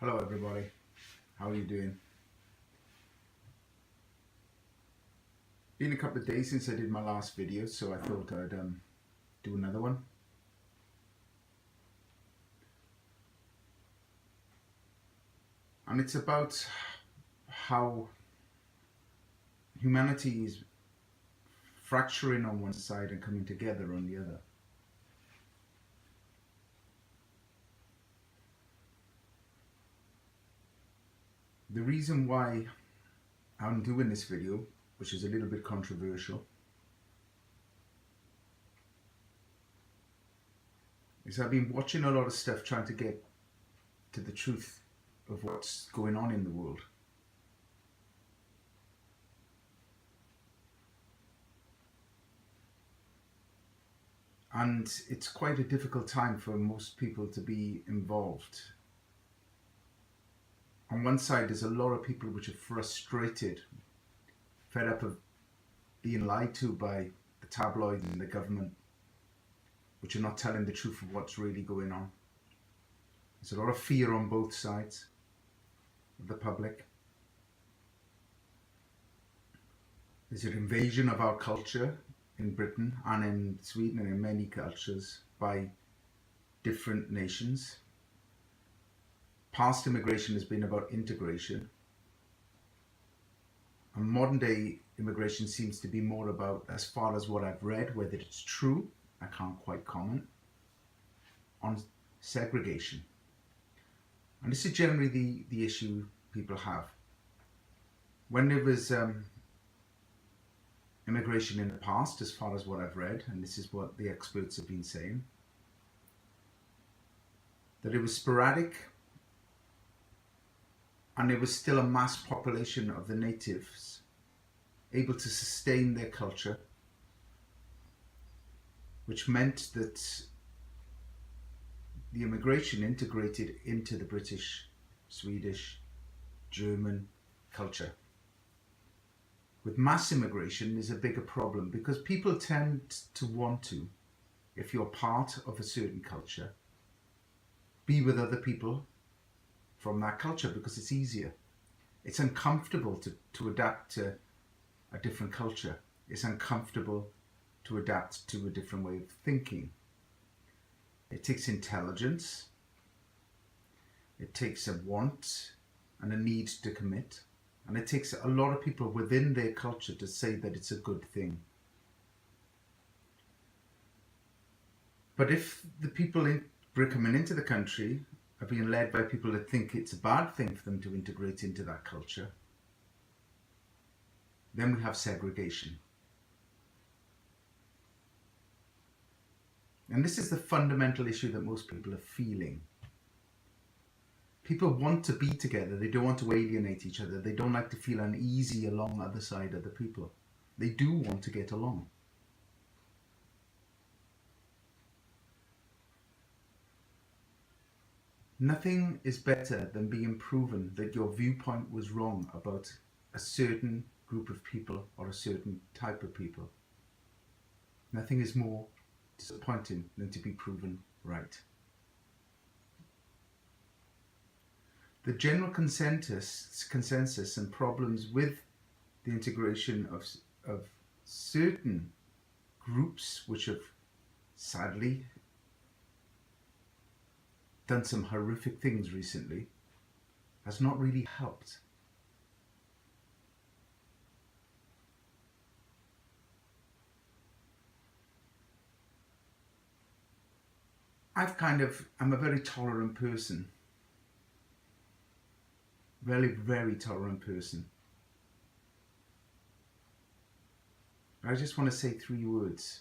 Hello everybody, how are you doing? Been a couple of days since I did my last video, so I thought I'd do another one. And it's about how humanity is fracturing on one side and coming together on the other. The reason why I'm doing this video, which is a little bit controversial, is I've been watching a lot of stuff trying to get to the truth of what's going on in the world. And it's quite a difficult time for most people to be involved. On one side, there's a lot of people which are frustrated, fed up of being lied to by the tabloids and the government, which are not telling the truth of what's really going on. There's a lot of fear on both sides of the public. There's an invasion of our culture in Britain and in Sweden and in many cultures by different nations. Past immigration has been about integration, and modern day immigration seems to be more about, as far as what I've read, whether it's true, I can't quite comment, on segregation. And this is generally the issue people have. When there was immigration in the past, as far as what I've read, and this is what the experts have been saying, that it was sporadic, and there was still a mass population of the natives able to sustain their culture, which meant that the immigration integrated into the British, Swedish, German culture. With mass immigration is a bigger problem, because people tend to want to, if you're part of a certain culture, be with other people from that culture because it's easier. It's uncomfortable to adapt to a different culture. It's uncomfortable to adapt to a different way of thinking. It takes intelligence. It takes a want and a need to commit. And it takes a lot of people within their culture to say that it's a good thing. But if the people coming into the country are being led by people that think it's a bad thing for them to integrate into that culture, then we have segregation. And this is the fundamental issue that most people are feeling. People want to be together. They don't want to alienate each other. They don't like to feel uneasy along the other side of the people. They do want to get along. Nothing is better than being proven that your viewpoint was wrong about a certain group of people or a certain type of people. Nothing is more disappointing than to be proven right. The general consensus and problems with the integration of certain groups which have sadly done some horrific things recently has not really helped. I'm a very tolerant person. Very, very tolerant person. I just want to say 3 words,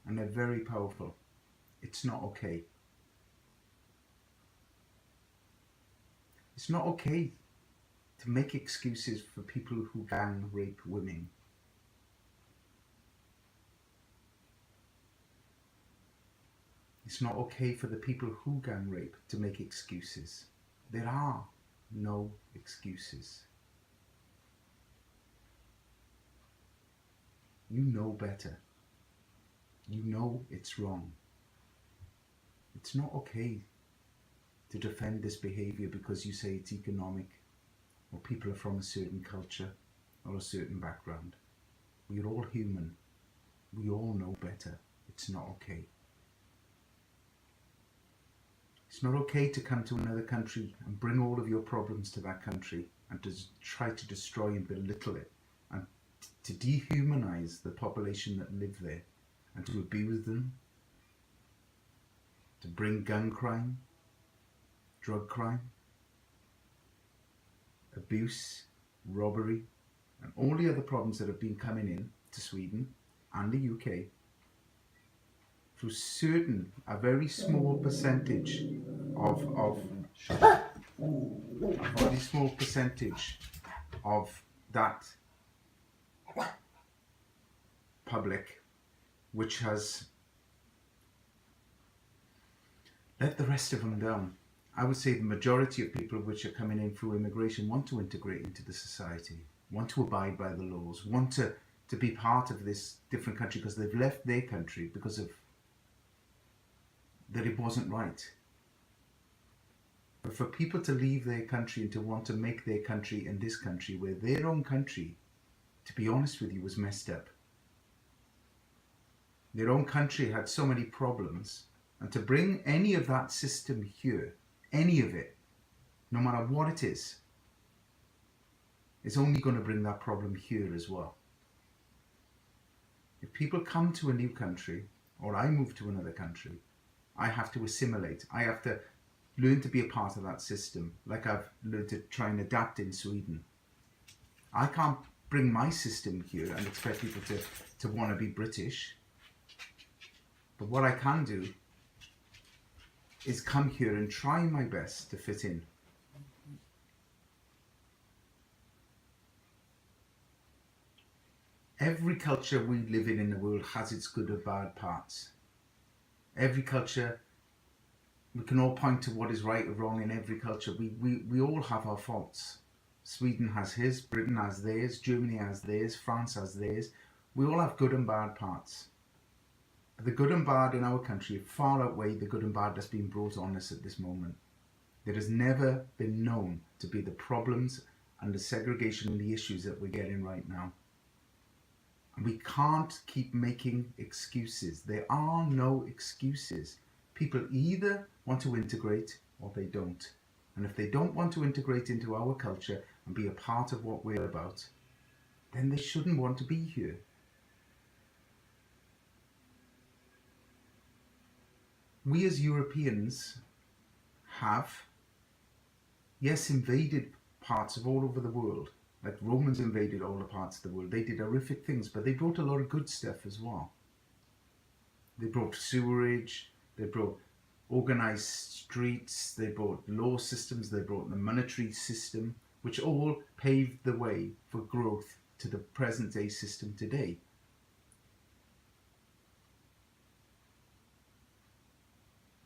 and they're very powerful. It's not okay. It's not okay to make excuses for people who gang rape women. It's not okay for the people who gang rape to make excuses. There are no excuses. You know better. You know it's wrong. It's not okay to defend this behaviour because you say it's economic, or people are from a certain culture or a certain background. We're all human. We all know better. It's not okay. It's not okay to come to another country and bring all of your problems to that country and to try to destroy and belittle it and to dehumanize the population that live there and to abuse them, to bring gun crime, drug crime, abuse, robbery, and all the other problems that have been coming in to Sweden and the UK through a very small percentage of that public, which has let the rest of them down. I would say the majority of people which are coming in through immigration want to integrate into the society, want to abide by the laws, want to be part of this different country because they've left their country because of that it wasn't right. But for people to leave their country and to want to make their country and this country, where their own country, to be honest with you, was messed up. Their own country had so many problems, and to bring any of that system here, any of it, no matter what it is only going to bring that problem here as well. If people come to a new country, or I move to another country, I have to assimilate. I have to learn to be a part of that system, like I've learned to try and adapt in Sweden. I can't bring my system here and expect people to want to be British. But what I can do is come here and try my best to fit in. Every culture we live in the world has its good or bad parts. Every culture, we can all point to what is right or wrong in every culture. We all have our faults. Sweden has his, Britain has theirs, Germany has theirs, France has theirs. We all have good and bad parts. But the good and bad in our country far outweigh the good and bad that's been brought on us at this moment. It has never been known to be the problems and the segregation and the issues that we're getting right now. And we can't keep making excuses. There are no excuses. People either want to integrate or they don't. And if they don't want to integrate into our culture and be a part of what we're about, then they shouldn't want to be here. We as Europeans have, yes, invaded parts of all over the world. Like Romans invaded all the parts of the world. They did horrific things, but they brought a lot of good stuff as well. They brought sewerage, they brought organized streets, they brought law systems, they brought the monetary system, which all paved the way for growth to the present day system today.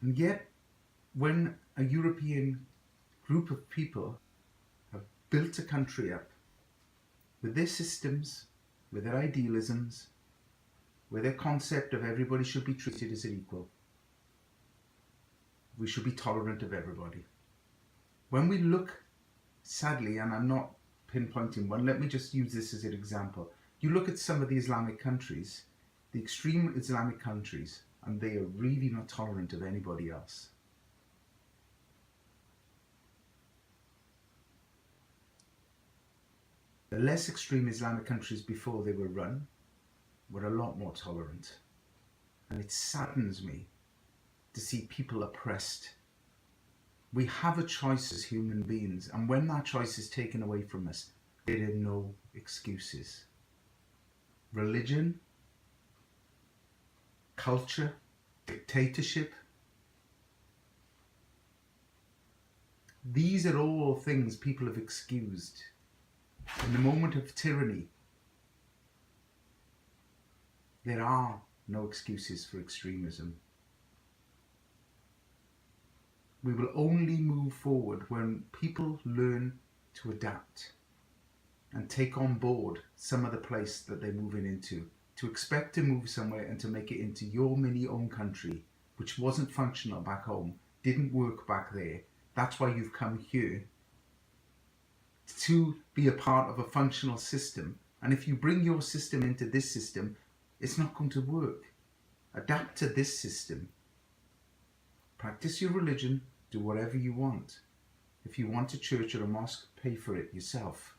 And yet, when a European group of people have built a country up with their systems, with their idealisms, with their concept of everybody should be treated as an equal, we should be tolerant of everybody. When we look, sadly, and I'm not pinpointing one, let me just use this as an example. You look at some of the Islamic countries, the extreme Islamic countries, and they are really not tolerant of anybody else. The less extreme Islamic countries before they were run were a lot more tolerant. And it saddens me to see people oppressed. We have a choice as human beings, and when that choice is taken away from us, there are no excuses. Religion, culture, dictatorship, these are all things people have excused. In the moment of tyranny, there are no excuses for extremism. We will only move forward when people learn to adapt and take on board some of the place that they're moving into. To expect to move somewhere and to make it into your mini own country, which wasn't functional back home, didn't work back there, That's why you've come here, to be a part of a functional system. And if you bring your system into this system, it's not going to work. Adapt to this system. Practice your religion, do whatever you want. If you want a church or a mosque, pay for it yourself.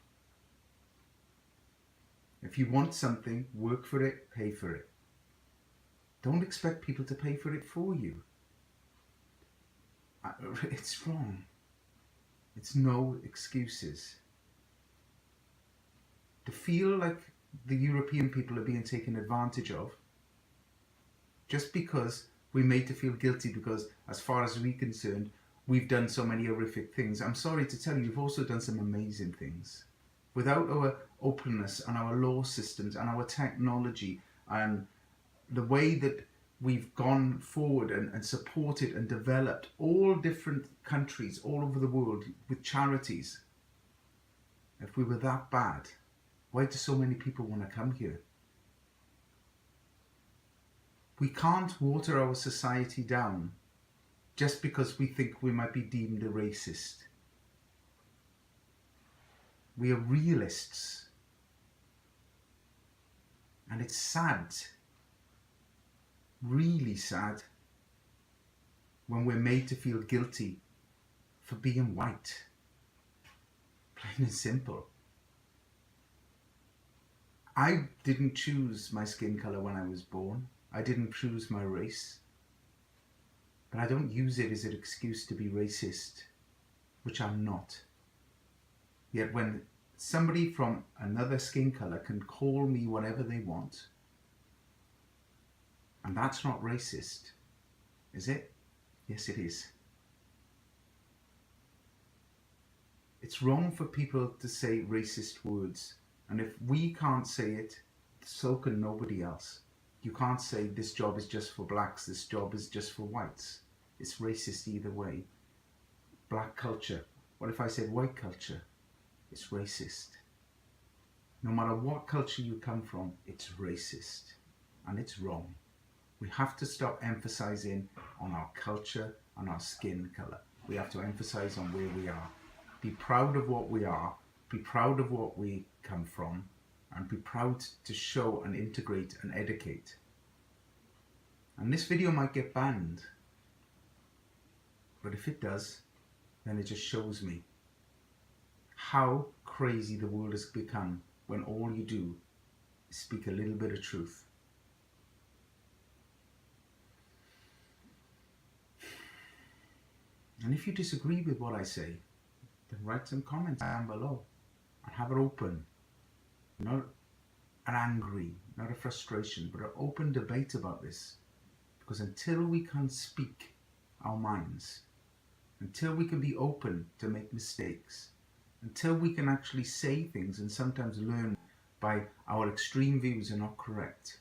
If you want something, work for it, pay for it. Don't expect people to pay for it for you. It's wrong. It's no excuses. To feel like the European people are being taken advantage of just because we're made to feel guilty because, as far as we're concerned, we've done so many horrific things. I'm sorry to tell you, you've also done some amazing things. Without our openness and our law systems and our technology and the way that we've gone forward and supported and developed all different countries all over the world with charities, if we were that bad, why do so many people want to come here? We can't water our society down just because we think we might be deemed a racist. We are realists. And it's sad, really sad, when we're made to feel guilty for being white. Plain and simple. I didn't choose my skin colour when I was born. I didn't choose my race. But I don't use it as an excuse to be racist, which I'm not. Yet when somebody from another skin colour can call me whatever they want, and that's not racist, is it? Yes, it is. It's wrong for people to say racist words. And if we can't say it, so can nobody else. You can't say this job is just for blacks, this job is just for whites. It's racist either way. Black culture. What if I said white culture? It's racist. No matter what culture you come from, it's racist. And it's wrong. We have to stop emphasizing on our culture and our skin color. We have to emphasize on where we are. Be proud of what we are. Be proud of what we come from, and be proud to show and integrate and educate. And this video might get banned, but if it does, then it just shows me how crazy the world has become when all you do is speak a little bit of truth. And if you disagree with what I say, then write some comments down below and have it open. Not an angry, not a frustration, but an open debate about this. Because until we can speak our minds, until we can be open to make mistakes, until we can actually say things and sometimes learn by our extreme views are not correct.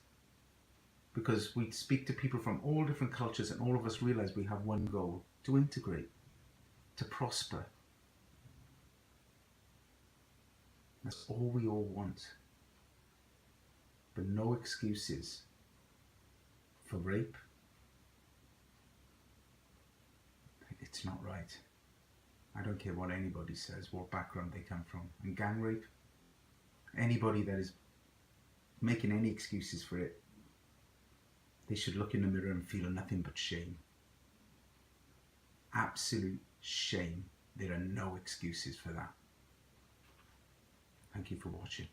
Because we speak to people from all different cultures and all of us realize we have one goal: to integrate, to prosper. That's all we all want. But no excuses for rape. It's not right. I don't care what anybody says, what background they come from. And gang rape, anybody that is making any excuses for it, they should look in the mirror and feel nothing but shame. Absolute shame. There are no excuses for that. Thank you for watching.